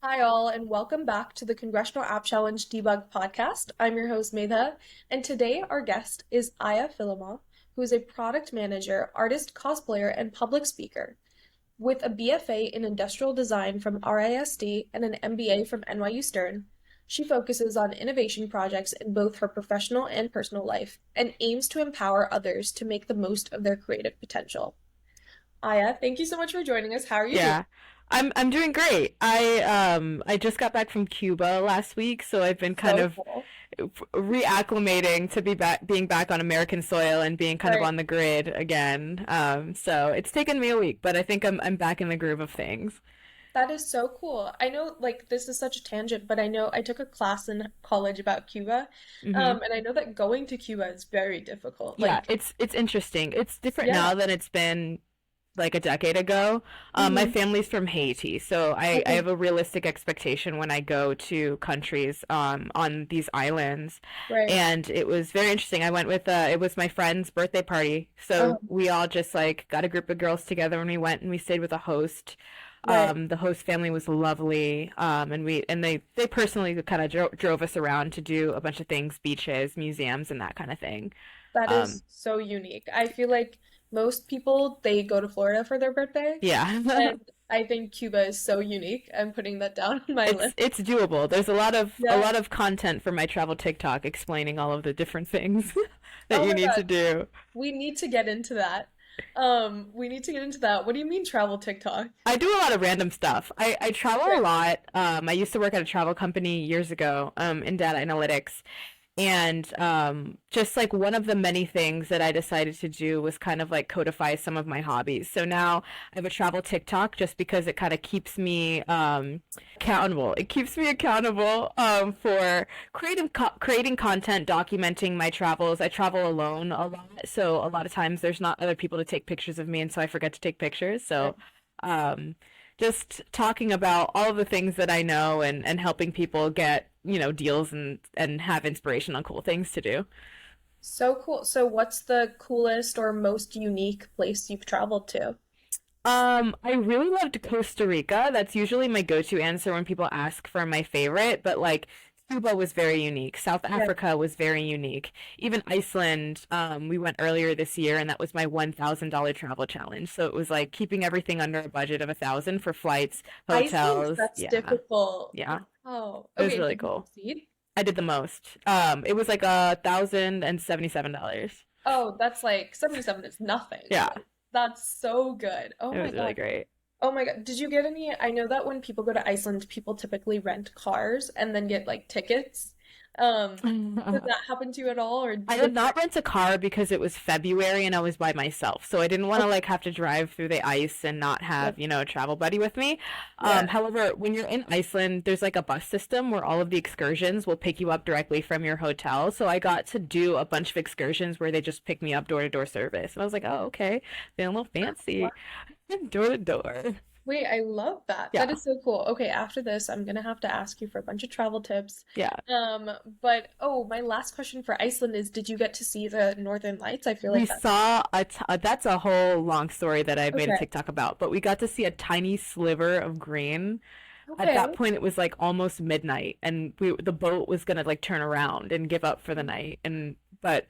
Hi, all, and welcome back to the Congressional App Challenge Debug podcast. I'm your host, Medha, and today our guest is Aya Philemon, who is a product manager, artist, cosplayer, and public speaker. With a BFA in industrial design from RISD and an MBA from NYU Stern, she focuses on innovation projects in both her professional and personal life and aims to empower others to make the most of their creative potential. Aya, thank you so much for joining us. How are you doing? Yeah, I'm doing great. I just got back from Cuba last week, so I've been kind So of cool. reacclimating to being back on American soil and being kind of Right. on the grid again. So it's taken me a week, but I think I'm back in the groove of things. That is so cool. I know, like, this is such a tangent, but I know I took a class in college about Cuba, Hmm. and I know that going to Cuba is very difficult. Yeah, Like, it's interesting. It's different yeah. now than it's been like a decade ago. My Hmm. family's from Haiti, so I Okay, have a realistic expectation when I go to countries on these islands. right. And it was very interesting. I went with it was my friend's birthday party, so we all just like got a group of girls together and we went and we stayed with a host. Right. The host family was lovely, and they personally kind of drove us around to do a bunch of things, beaches, museums, and that kind of thing. That Um, is so unique. I feel like most people, they go to Florida for their birthday, yeah. and I think Cuba is so unique. I'm putting that down on my It's list. it's doable. There's a Yeah. lot of content for my travel TikTok explaining all of the different things that Oh you my need God. to do. We need to get into that. We need to get into that. What do you mean travel TikTok? I do a lot of random stuff. I travel a Right. lot. I used to work at a travel company years ago, in data analytics. And just like one of the many things that I decided to do was kind of like codify some of my hobbies. So now I have a travel TikTok just because it kind of keeps me accountable. It keeps me accountable for creating content, documenting my travels. I travel alone a lot, so a lot of times there's not other people to take pictures of me, and so I forget to take pictures. So um, just talking about all of the things that I know and helping people get, deals and have inspiration on cool things to do. So cool. So what's the coolest or most unique place you've traveled to? I really loved Costa Rica. That's usually my go-to answer when people ask for my favorite, but like Cuba was very unique. South Yeah. Africa was very unique. Even Iceland, we went earlier this year, and that was my $1,000 travel challenge. So it was like keeping everything under a budget of 1,000 for flights, Iceland, hotels. that's Yeah, difficult. yeah. Oh, It was okay. really Did you cool. succeed? I did the most. It was like $1,077. Oh, that's like 77 is nothing. Yeah, Like, that's so good. Oh it my was really God. great. Oh my God. Did you get any? I know that when people go to Iceland, people typically rent cars and then get like tickets. Did that happen to you at all? Or I was did not rent a car because it was February and I was by myself. So I didn't want to okay, like have to drive through the ice and not yeah, have, a travel buddy with me. yeah. However, when you're in Iceland, there's like a bus system where all of the excursions will pick you up directly from your hotel. So I got to do a bunch of excursions where they just pick me up door to door service. And I was like, oh, okay. Feeling a little Wow. fancy. Door to door. Wait, I love that. That Yeah. is so cool. Okay, after this, I'm gonna have to ask you for a bunch of travel tips. Yeah. Um, but oh, my last question for Iceland is, did you get to see the Northern Lights? I feel We like that's saw that's a whole long story that I made a okay. TikTok about, but we got to see a tiny sliver of green. At that Okay. point, it was like almost midnight, and the boat was gonna like turn around and give up for the night. And but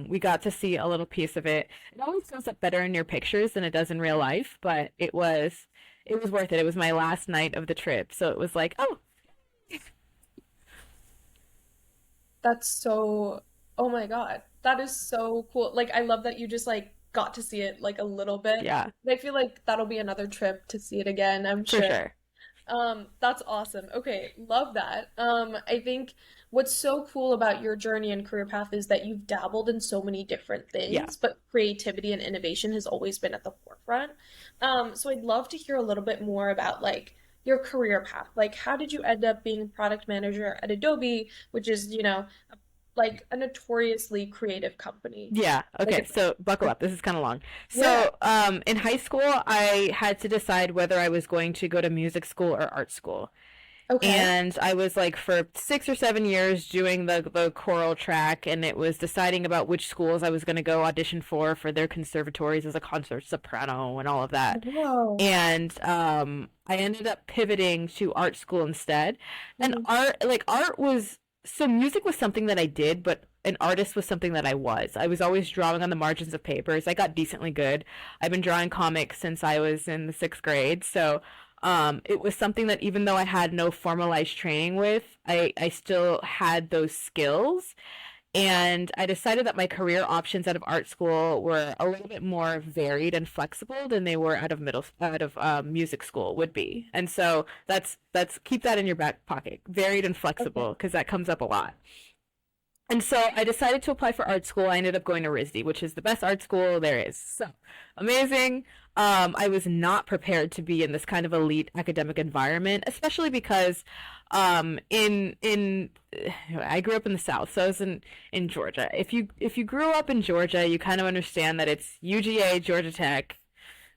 we got to see a little piece of it. It always comes up better in your pictures than it does in real life, but it was worth it. It was my last night of the trip, so it was like, oh, That's so, oh my God. That is so cool. Like I love that you just like got to see it like a little bit. yeah, And I feel like that'll be another trip to see it again, I'm for sure. sure. That's awesome. Okay, love that. I think what's so cool about your journey and career path is that you've dabbled in so many different Yeah. things, but creativity and innovation has always been at the forefront. So I'd love to hear a little bit more about like your career path. Like, how did you end up being a product manager at Adobe, which is, like a notoriously creative company? Yeah. Like Okay. it's So buckle up. This is kind of long. yeah. So, in high school, I had to decide whether I was going to go to music school or art school. Okay. And I was like for 6 or 7 years doing the choral track, and it was deciding about which schools I was going to go audition for their conservatories as a concert soprano and all of that. Wow. And I ended up pivoting to art school instead. And Hmm. art was so music was something that I did, but an artist was something that I was. I was always drawing on the margins of papers. I got decently good. I've been drawing comics since I was in the 6th grade, so it was something that even though I had no formalized training with, I still had those skills. And I decided that my career options out of art school were a little bit more varied and flexible than they were out of music school would be. And so that's keep that in your back pocket, varied and Okay. flexible, because that comes up a lot. And so I decided to apply for art school. I ended up going to RISD, which is the best art school there is. So amazing. I was not prepared to be in this kind of elite academic environment, especially because in I grew up in the South, so I was in Georgia. If you grew up in Georgia, you kind of understand that it's UGA, Georgia Tech,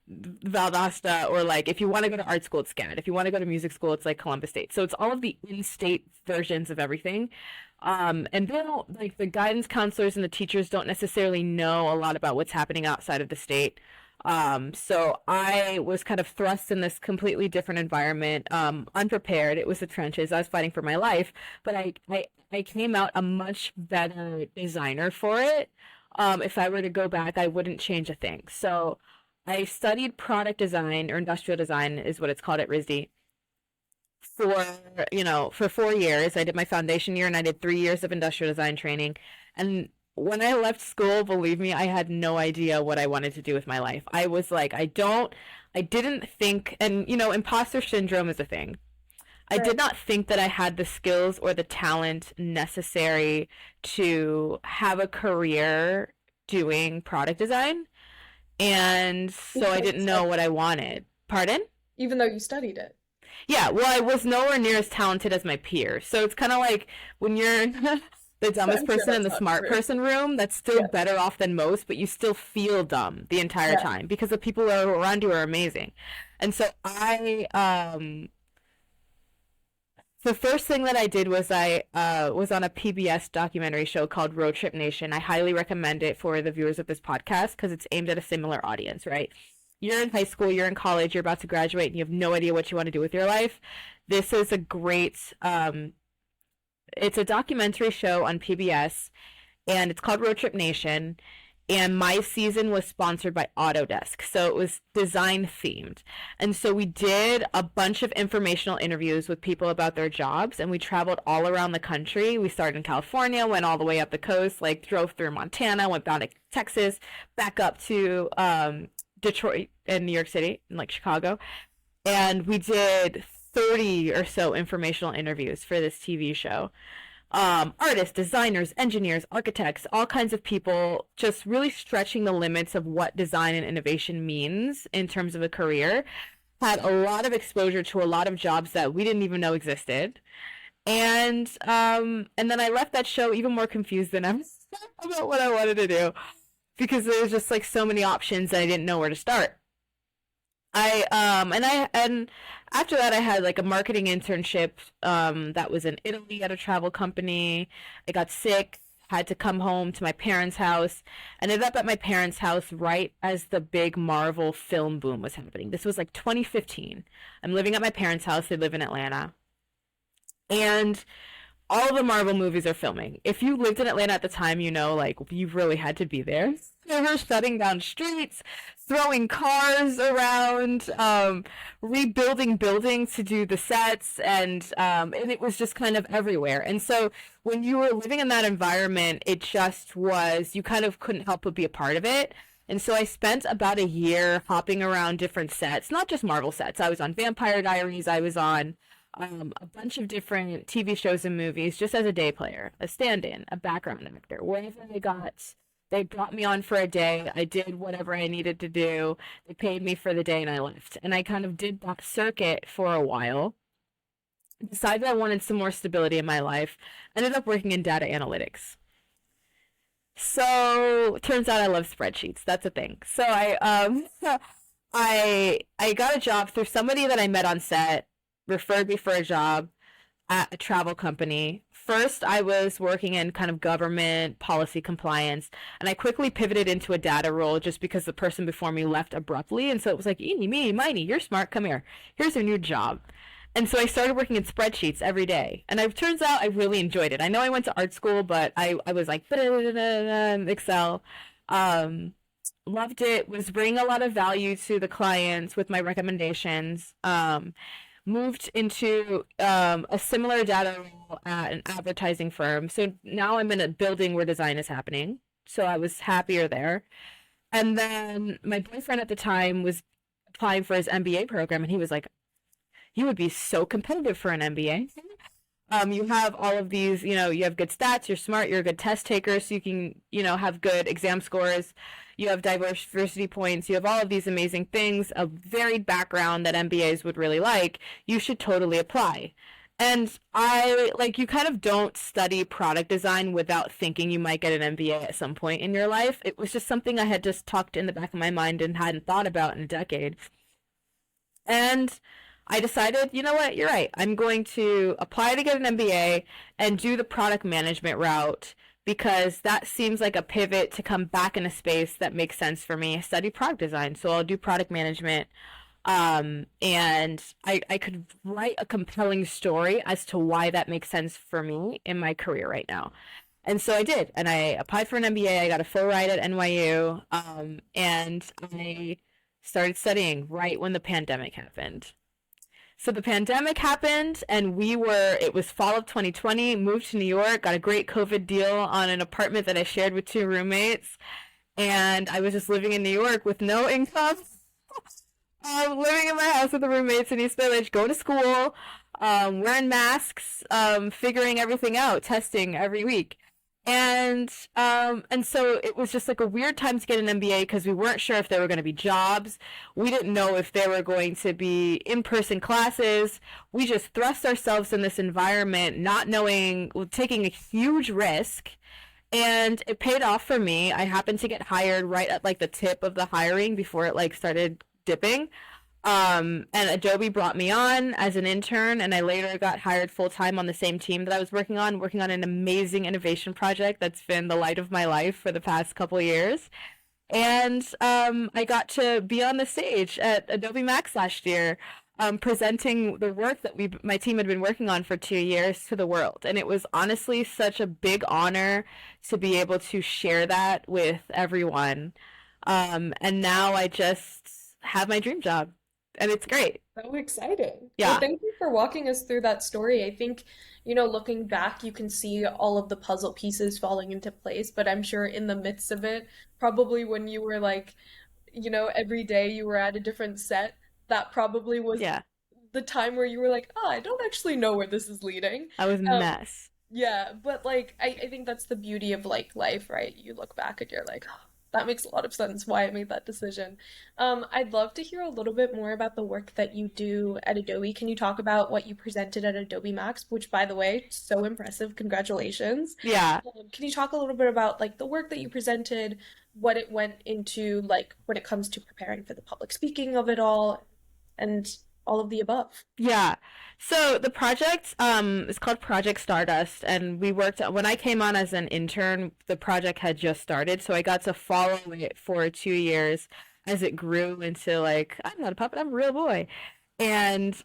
Valdosta, or like if you want to go to art school, it's SCAD. If you want to go to music school, it's like Columbus State. So it's all of the in-state versions of everything. And they don't like the guidance counselors and the teachers don't necessarily know a lot about what's happening outside of the state. So I was kind of thrust in this completely different environment, unprepared. It was the trenches. I was fighting for my life, but I came out a much better designer for it. If I were to go back, I wouldn't change a thing. So I studied product design or industrial design is what it's called at RISD for, for 4 years. I did my foundation year and I did 3 years of industrial design training. And when I left school, believe me, I had no idea what I wanted to do with my life. I was like, I didn't think, and imposter syndrome is a thing. I did Right. not think that I had the skills or the talent necessary to have a career doing product design. And so Even I though you didn't know studied what I wanted. Pardon? even though you studied it. Yeah, well, I was nowhere near as talented as my peers. So it's kind of like when you're the dumbest I'm sure person in that's the not smart true. person room, that's still Yeah. better off than most, but you still feel dumb the entire Yeah. time because the people who are around you are amazing. And so the first thing that I did was I was on a PBS documentary show called Road Trip Nation. I highly recommend it for the viewers of this podcast because it's aimed at a similar audience, right? You're in high school, you're in college, you're about to graduate, and you have no idea what you want to do with your life. This is a great, it's a documentary show on PBS, and it's called Road Trip Nation. And my season was sponsored by Autodesk, so it was design themed. And so we did a bunch of informational interviews with people about their jobs, and we traveled all around the country. We started in California, went all the way up the coast, like drove through Montana, went down to Texas, back up to Detroit and New York City, and like Chicago. And we did 30 or so informational interviews for this TV show. Artists, designers, engineers, architects, all kinds of people just really stretching the limits of what design and innovation means in terms of a career. Had a lot of exposure to a lot of jobs that we didn't even know existed. And then I left that show even more confused than ever about what I wanted to do because there was just like so many options and I didn't know where to start. And after that I had like a marketing internship that was in Italy at a travel company. I got sick, had to come home to my parents' house. I ended up at my parents' house right as the big Marvel film boom was happening. This was like 2015. I'm living at my parents' house. They live in Atlanta. And all the Marvel movies are filming. If you lived in Atlanta at the time, like you really had to be there. They were shutting down streets, throwing cars around, rebuilding buildings to do the sets, and it was just kind of everywhere. And so when you were living in that environment, it just was you kind of couldn't help but be a part of it. And so I spent about a year hopping around different sets, not just Marvel sets. I was on Vampire Diaries. I was on a bunch of different TV shows and movies just as a day player, a stand-in, a background actor, wherever they got. They brought me on for a day. I did whatever I needed to do. They paid me for the day and I left. And I kind of did that circuit for a while. Decided I wanted some more stability in my life. Ended up working in data analytics. So turns out I love spreadsheets. That's a thing. So I got a job through somebody that I met on set, referred me for a job. at a travel company. First, I was working in kind of government policy compliance, and I quickly pivoted into a data role just because the person before me left abruptly. And so it was like, eeny, meeny, miny, you're smart, come here. Here's a new job. And so I started working in spreadsheets every day. And it turns out I really enjoyed it. I know I went to art school, but I was like, Excel. Um, Loved it, was bringing a lot of value to the clients with my recommendations. Moved into a similar data role at an advertising firm. So now I'm in a building where design is happening. So I was happier there. And then my boyfriend at the time was applying for his MBA program, and he was like, "You would be so competitive for an MBA. You have all of these, you have good stats, you're smart, you're a good test taker, so you can, have good exam scores, you have diversity points, you have all of these amazing things, a varied background that MBAs would really like. You should totally apply." And you kind of don't study product design without thinking you might get an MBA at some point in your life. It was just something I had just tucked in the back of my mind and hadn't thought about in a decade. And I decided, you know what, you're right. I'm going to apply to get an MBA and do the product management route because that seems like a pivot to come back in a space that makes sense for me. I study product design, so I'll do product management. And I could write a compelling story as to why that makes sense for me in my career right now. And so I did, and I applied for an MBA. I got a full ride at NYU, and I started studying right when the pandemic happened. So the pandemic happened, and it was fall of 2020, moved to New York, got a great COVID deal on an apartment that I shared with two roommates, and I was just living in New York with no income, living in my house with the roommates in East Village, going to school, wearing masks, figuring everything out, testing every week. And so it was just like a weird time to get an MBA because we weren't sure if there were going to be jobs. We didn't know if there were going to be in-person classes. We just thrust ourselves in this environment, not knowing, taking a huge risk. And it paid off for me. I happened to get hired right at like the tip of the hiring before it like started dipping. And Adobe brought me on as an intern, and I later got hired full time on the same team that I was working on an amazing innovation project that's been the light of my life for the past couple of years. And I got to be on the stage at Adobe MAX last year, presenting the work that my team had been working on for 2 years to the world. And it was honestly such a big honor to be able to share that with everyone. And now I just have my dream job and it's great. So exciting. Well, Yeah. thank you for walking us through that story. I think, looking back, you can see all of the puzzle pieces falling into place, but I'm sure in the midst of it, probably when you were like, every day you were at a different set, that probably was Yeah. the time where you were like, oh, I don't actually know where this is leading. I was a Um, mess. yeah, but like I think that's the beauty of like life, right? You look back and you're like, oh, that makes a lot of sense why I made that decision. I'd love to hear a little bit more about the work that you do at Adobe. Can you talk about what you presented at Adobe Max, which by the way, so impressive. Congratulations. Yeah. Can you talk a little bit about like the work that you presented, what it went into like when it comes to preparing for the public speaking of it all, and all of the above? Yeah. So the project is called Project Stardust, and we worked when I came on as an intern, the project had just started, so I got to follow it for 2 years as it grew into like, I'm not a puppet, I'm a real boy. And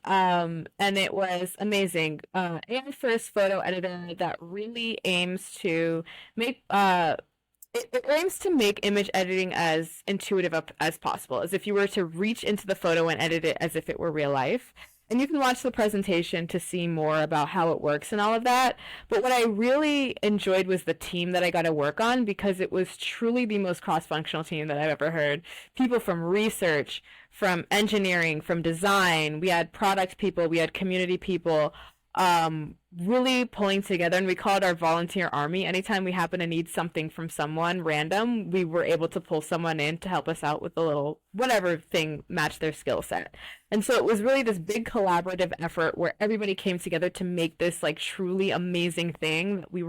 it was amazing. AI first photo editor that really aims to make it aims to make image editing as intuitive as possible, as if you were to reach into the photo and edit it as if it were real life. And you can watch the presentation to see more about how it works and all of that. But what I really enjoyed was the team that I got to work on because it was truly the most cross-functional team that I've ever heard. People from research, from engineering, from design. We had product people, we had community people, really pulling together, and we call it our volunteer army. Anytime we happen to need something from someone random, we were able to pull someone in to help us out with a little whatever thing matched their skill set. And so it was really this big collaborative effort where everybody came together to make this like truly amazing thing that we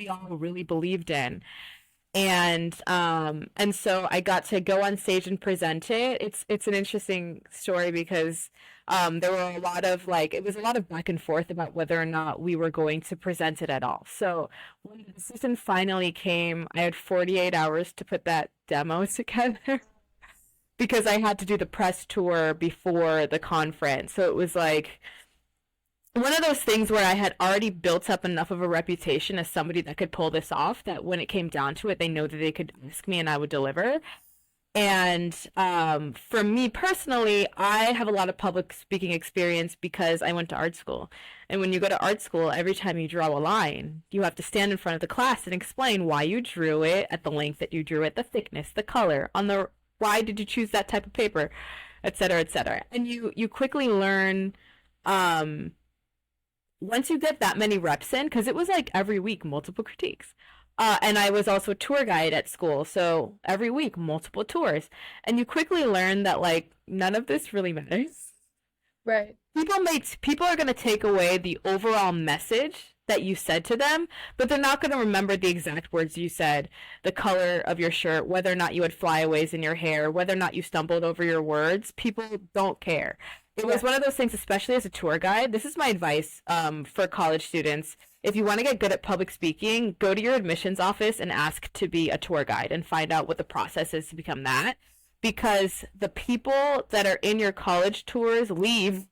all really believed in. And so I got to go on stage and present it. It's an interesting story because There were a lot of like, it was a lot of back and forth about whether or not we were going to present it at all. So when the season finally came, I had 48 hours to put that demo together because I had to do the press tour before the conference. So it was like one of those things where I had already built up enough of a reputation as somebody that could pull this off that when it came down to it, they know that they could ask me and I would deliver. And for me personally, I have a lot of public speaking experience because I went to art school. And when you go to art school, every time you draw a line, you have to stand in front of the class and explain why you drew it at the length that you drew it, the thickness, the color, on the why did you choose that type of paper, et cetera, et cetera. And you quickly learn once you get that many reps in, because it was like every week multiple critiques. And I was also a tour guide at school, so every week multiple tours. And you quickly learn that like none of this really matters. Right. People are going to take away the overall message that you said to them, but they're not going to remember the exact words you said, the color of your shirt, whether or not you had flyaways in your hair, whether or not you stumbled over your words. People don't care. It was one of those things, especially as a tour guide. This is my advice for college students. If you want to get good at public speaking, go to your admissions office and ask to be a tour guide and find out what the process is to become that. Because the people that are in your college tours leave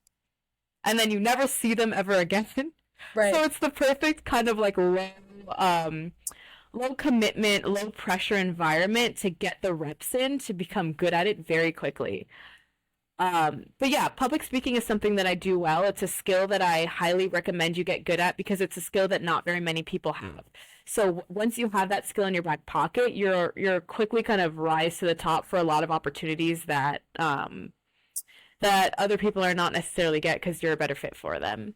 and then you never see them ever again. Right. So it's the perfect kind of like low commitment, low pressure environment to get the reps in to become good at it very quickly. But yeah, public speaking is something that I do well. It's a skill that I highly recommend you get good at because it's a skill that not very many people have. So once you have that skill in your back pocket, you're quickly kind of rise to the top for a lot of opportunities that that other people are not necessarily get because you're a better fit for them.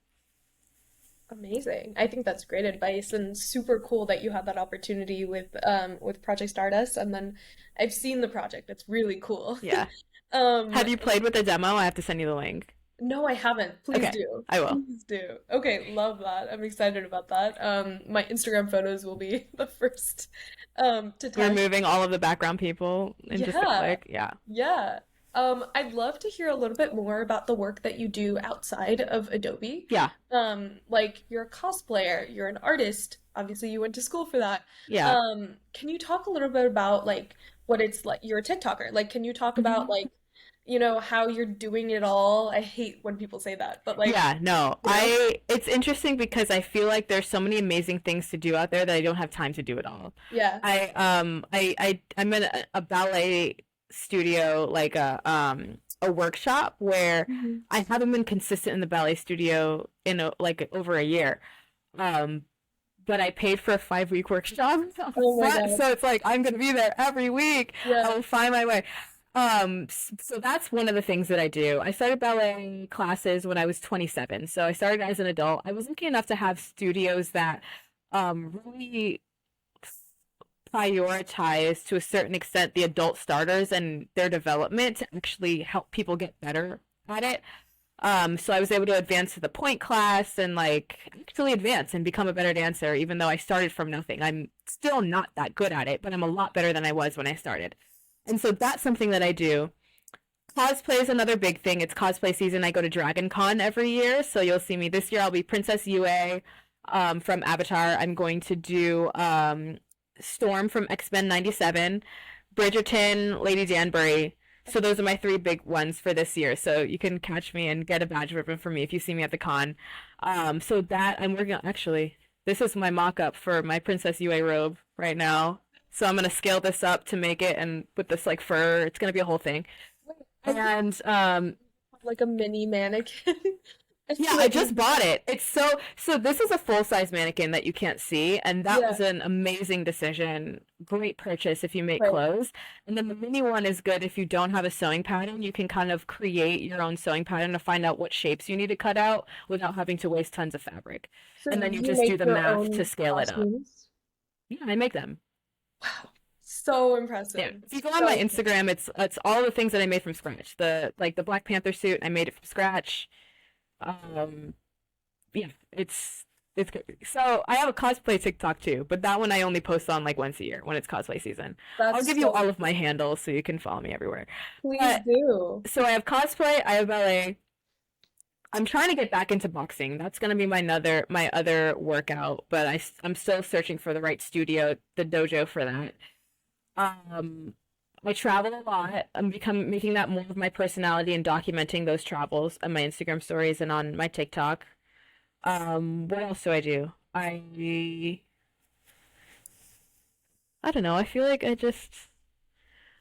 Amazing. I think that's great advice and super cool that you had that opportunity with Project Stardust. And then I've seen the project. It's really cool. Yeah. Um, Have you played with the demo? I have to send you the link. no, I haven't. Please Okay, do. I will. Please do. Okay, love that. I'm excited about that. My Instagram photos will be the first to tag. Removing all of the background people in just a Yeah. click. Yeah. Yeah. I'd love to hear a little bit more about the work that you do outside of Adobe. Yeah. Like you're a cosplayer, you're an artist. Obviously, you went to school for that. Yeah. Can you talk a little bit about like what it's like? You're a TikToker. Like, can you talk about Mhm. like, how you're doing it all? I hate when people say that, but like, Yeah, no. you know, It's interesting because I feel like there's so many amazing things to do out there that I don't have time to do it all. yeah. I'm in a ballet studio, like a workshop where Mhm. I haven't been consistent in the ballet studio in like over a year. Um, but I paid for a 5 week workshop up Oh my front, God. so it's like I'm gonna be there every week. Yeah. I will find my way. So that's one of the things that I do. I started ballet classes when I was 27. So I started as an adult. I was lucky enough to have studios that really prioritize to a certain extent the adult starters and their development to actually help people get better at it. So I was able to advance to the point class and like actually advance and become a better dancer, even though I started from nothing. I'm still not that good at it, but I'm a lot better than I was when I started. And so that's something that I do. Cosplay is another big thing. It's cosplay season. I go to Dragon Con every year, so you'll see me this year. I'll be Princess Yue from Avatar. I'm going to do Storm from X-Men 97, Bridgerton, Lady Danbury. So those are my three big ones for this year. So you can catch me and get a badge ribbon from me if you see me at the con. So that I'm working on. Actually, this is my mock-up for my Princess Yue robe right now. So I'm gonna scale this up to make it, and with this like fur, it's gonna be a whole thing. Wait, I think And like a mini mannequin. I yeah, feel I like just bought it. It's so this is a full-size mannequin that you can't see, and that yeah, was an amazing decision. Great purchase if you make right. clothes. And then the mini one is good if you don't have a sewing pattern. You can kind of create your own sewing pattern to find out what shapes you need to cut out without having to waste tons of fabric. So And then you you just do make the your math to own scale it up. costumes? Yeah, I make them. Wow. So Yeah, impressive. if you go on my So impressive. Instagram, it's all the things that I made from scratch. The Black Panther suit, I made it from scratch. Um, yeah, it's good. So I have a cosplay TikTok too, but that one I only post on like once a year when it's cosplay season. I'll That's give you so all of my handles so you can follow me everywhere. please But do. so I have cosplay, I have ballet, I'm trying to get back into boxing. That's gonna be my other workout, but I'm still searching for the right studio, the dojo for that. Um, I travel a lot. I'm become making that more of my personality and documenting those travels on my Instagram stories and on my TikTok. What else do I do? I don't know. I feel like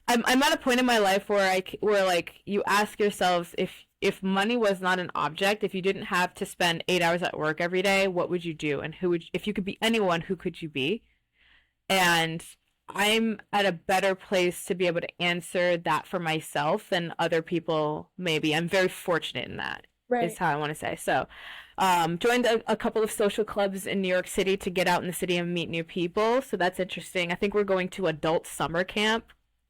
I'm at a point in my life where where like you ask yourselves if money was not an object, if you didn't have to spend 8 hours at work every day, what would you do? And if you could be anyone, who could you be? And I'm at a better place to be able to answer that for myself than other people maybe. I'm very fortunate in that, is Right. how I want to say. So, joined a couple of social clubs in New York City to get out in the city and meet new people. So that's interesting. I think we're going to adult summer camp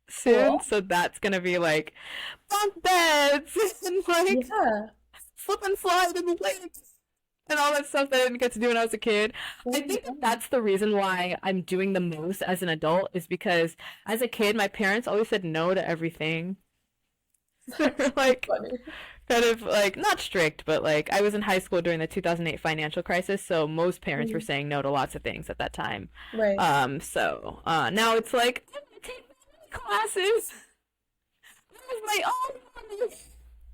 soon. Cool. So that's going to be like bunk beds and like Yeah. slip and slide in the lakes and all that stuff that I didn't get to do when I was a kid. Oh I my think that God. that's the reason why I'm doing the most as an adult is because as a kid, my parents always said no to everything. That's so Like, funny. kind of like, not strict, but like, I was in high school during the 2008 financial crisis, so most parents were Mhm. saying no to lots of things at that time. Right. Now it's like, I'm gonna take classes. I have my own money.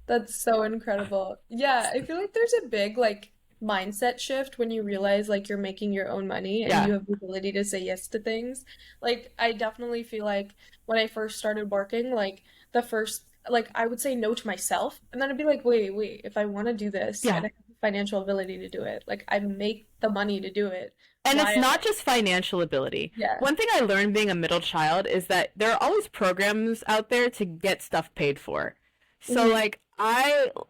That's so incredible. Yeah, I feel like there's a big like mindset shift when you realize like you're making your own money and you Yeah, have the ability to say yes to things. Like I definitely feel like when I first started working, like the first like I would say no to myself and then I'd be like, wait, if I want to do this yeah. and I have the financial ability to do it, like I make the money to do it. And Why it's am I? not just financial ability. Yeah. One thing I learned being a middle child is that there are always programs out there to get stuff paid for. So Hmm. like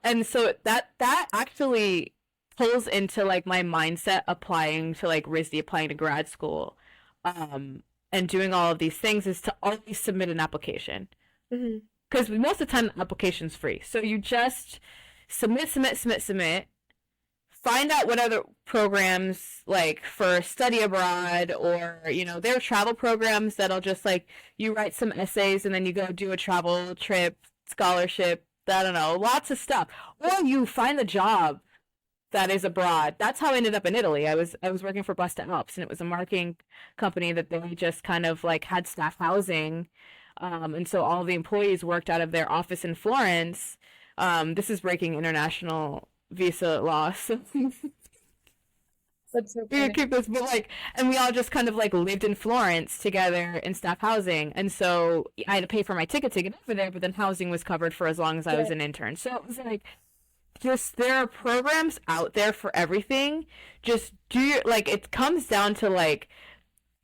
and so that actually pulls into like my mindset applying to like RISD, applying to grad school, and doing all of these things is to always submit an application. Hmm. Because most of the time the application's free. So you just submit, find out what other programs like for study abroad or there are travel programs that'll just like you write some essays and then you go do a travel trip scholarship, I don't know, lots of stuff, or you find the job that is abroad. That's how I ended up in Italy. I was working for Busta Alps, and it was a marketing company that they just kind of like had staff housing, and so all the employees worked out of their office in Florence. This is breaking international visa laws. That's so We would funny. keep this, but like, and we all just kind of like lived in Florence together in staff housing, and so I had to pay for my ticket to get over there, but then housing was covered for as long as I was Right. an intern. So it was like, just there are programs out there for everything. Just do your like. It comes down to like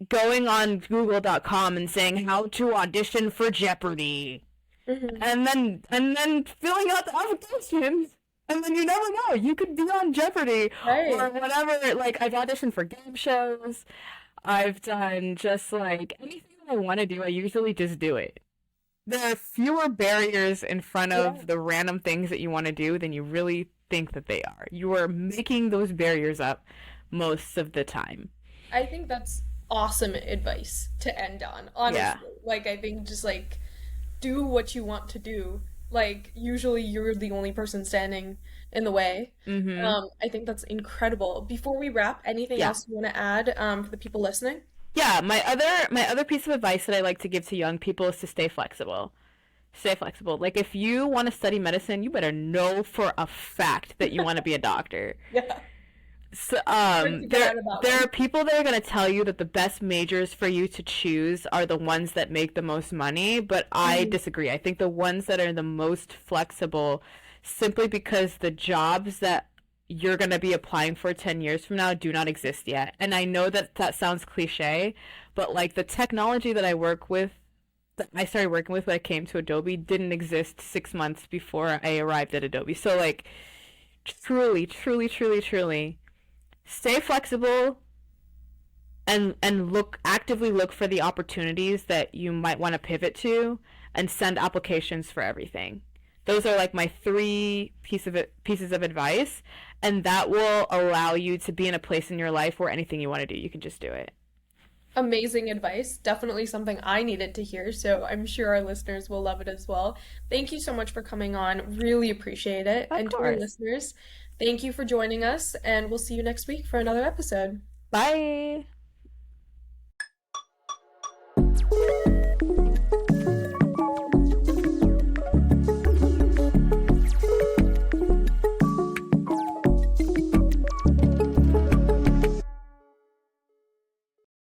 going on Google.com and saying how to audition for Jeopardy, Hmm. and then filling out the applications. And then you never know. You could be on Jeopardy or Right. whatever. Like I've auditioned for game shows. I've done just like anything that I want to do. I usually just do it. There are fewer barriers in front Yeah. of the random things that you want to do than you really think that they are. You are making those barriers up most of the time. I think that's awesome advice to end on, Yeah. honestly. Like, I think just like do what you want to do. Like, usually you're the only person standing in the way. Mm-hmm. I think that's incredible. Before we wrap, anything Yeah. else you want to add for the people listening? Yeah, my other piece of advice that I like to give to young people is to stay flexible. Stay flexible. Like if you want to study medicine, you better know for a fact that you want to be a doctor. Yeah, So, hard to get out of that there one. are people that are going to tell you that the best majors for you to choose are the ones that make the most money, but I Mhm. disagree. I think the ones that are the most flexible, simply because the jobs that you're going to be applying for 10 years from now do not exist yet. And I know that that sounds cliche, but like the technology that I work with, that I started working with when I came to Adobe, didn't exist 6 months before I arrived at Adobe. So like, truly, truly, truly, truly stay flexible and actively look for the opportunities that you might want to pivot to and send applications for everything. Those are like my three pieces of advice, and that will allow you to be in a place in your life where anything you want to do, you can just do it. Amazing advice. Definitely something I needed to hear, so I'm sure our listeners will love it as well. Thank you so much for coming on. Really appreciate it. Of And to our course. listeners, Thank you for joining us, and we'll see you next week for another episode. Bye.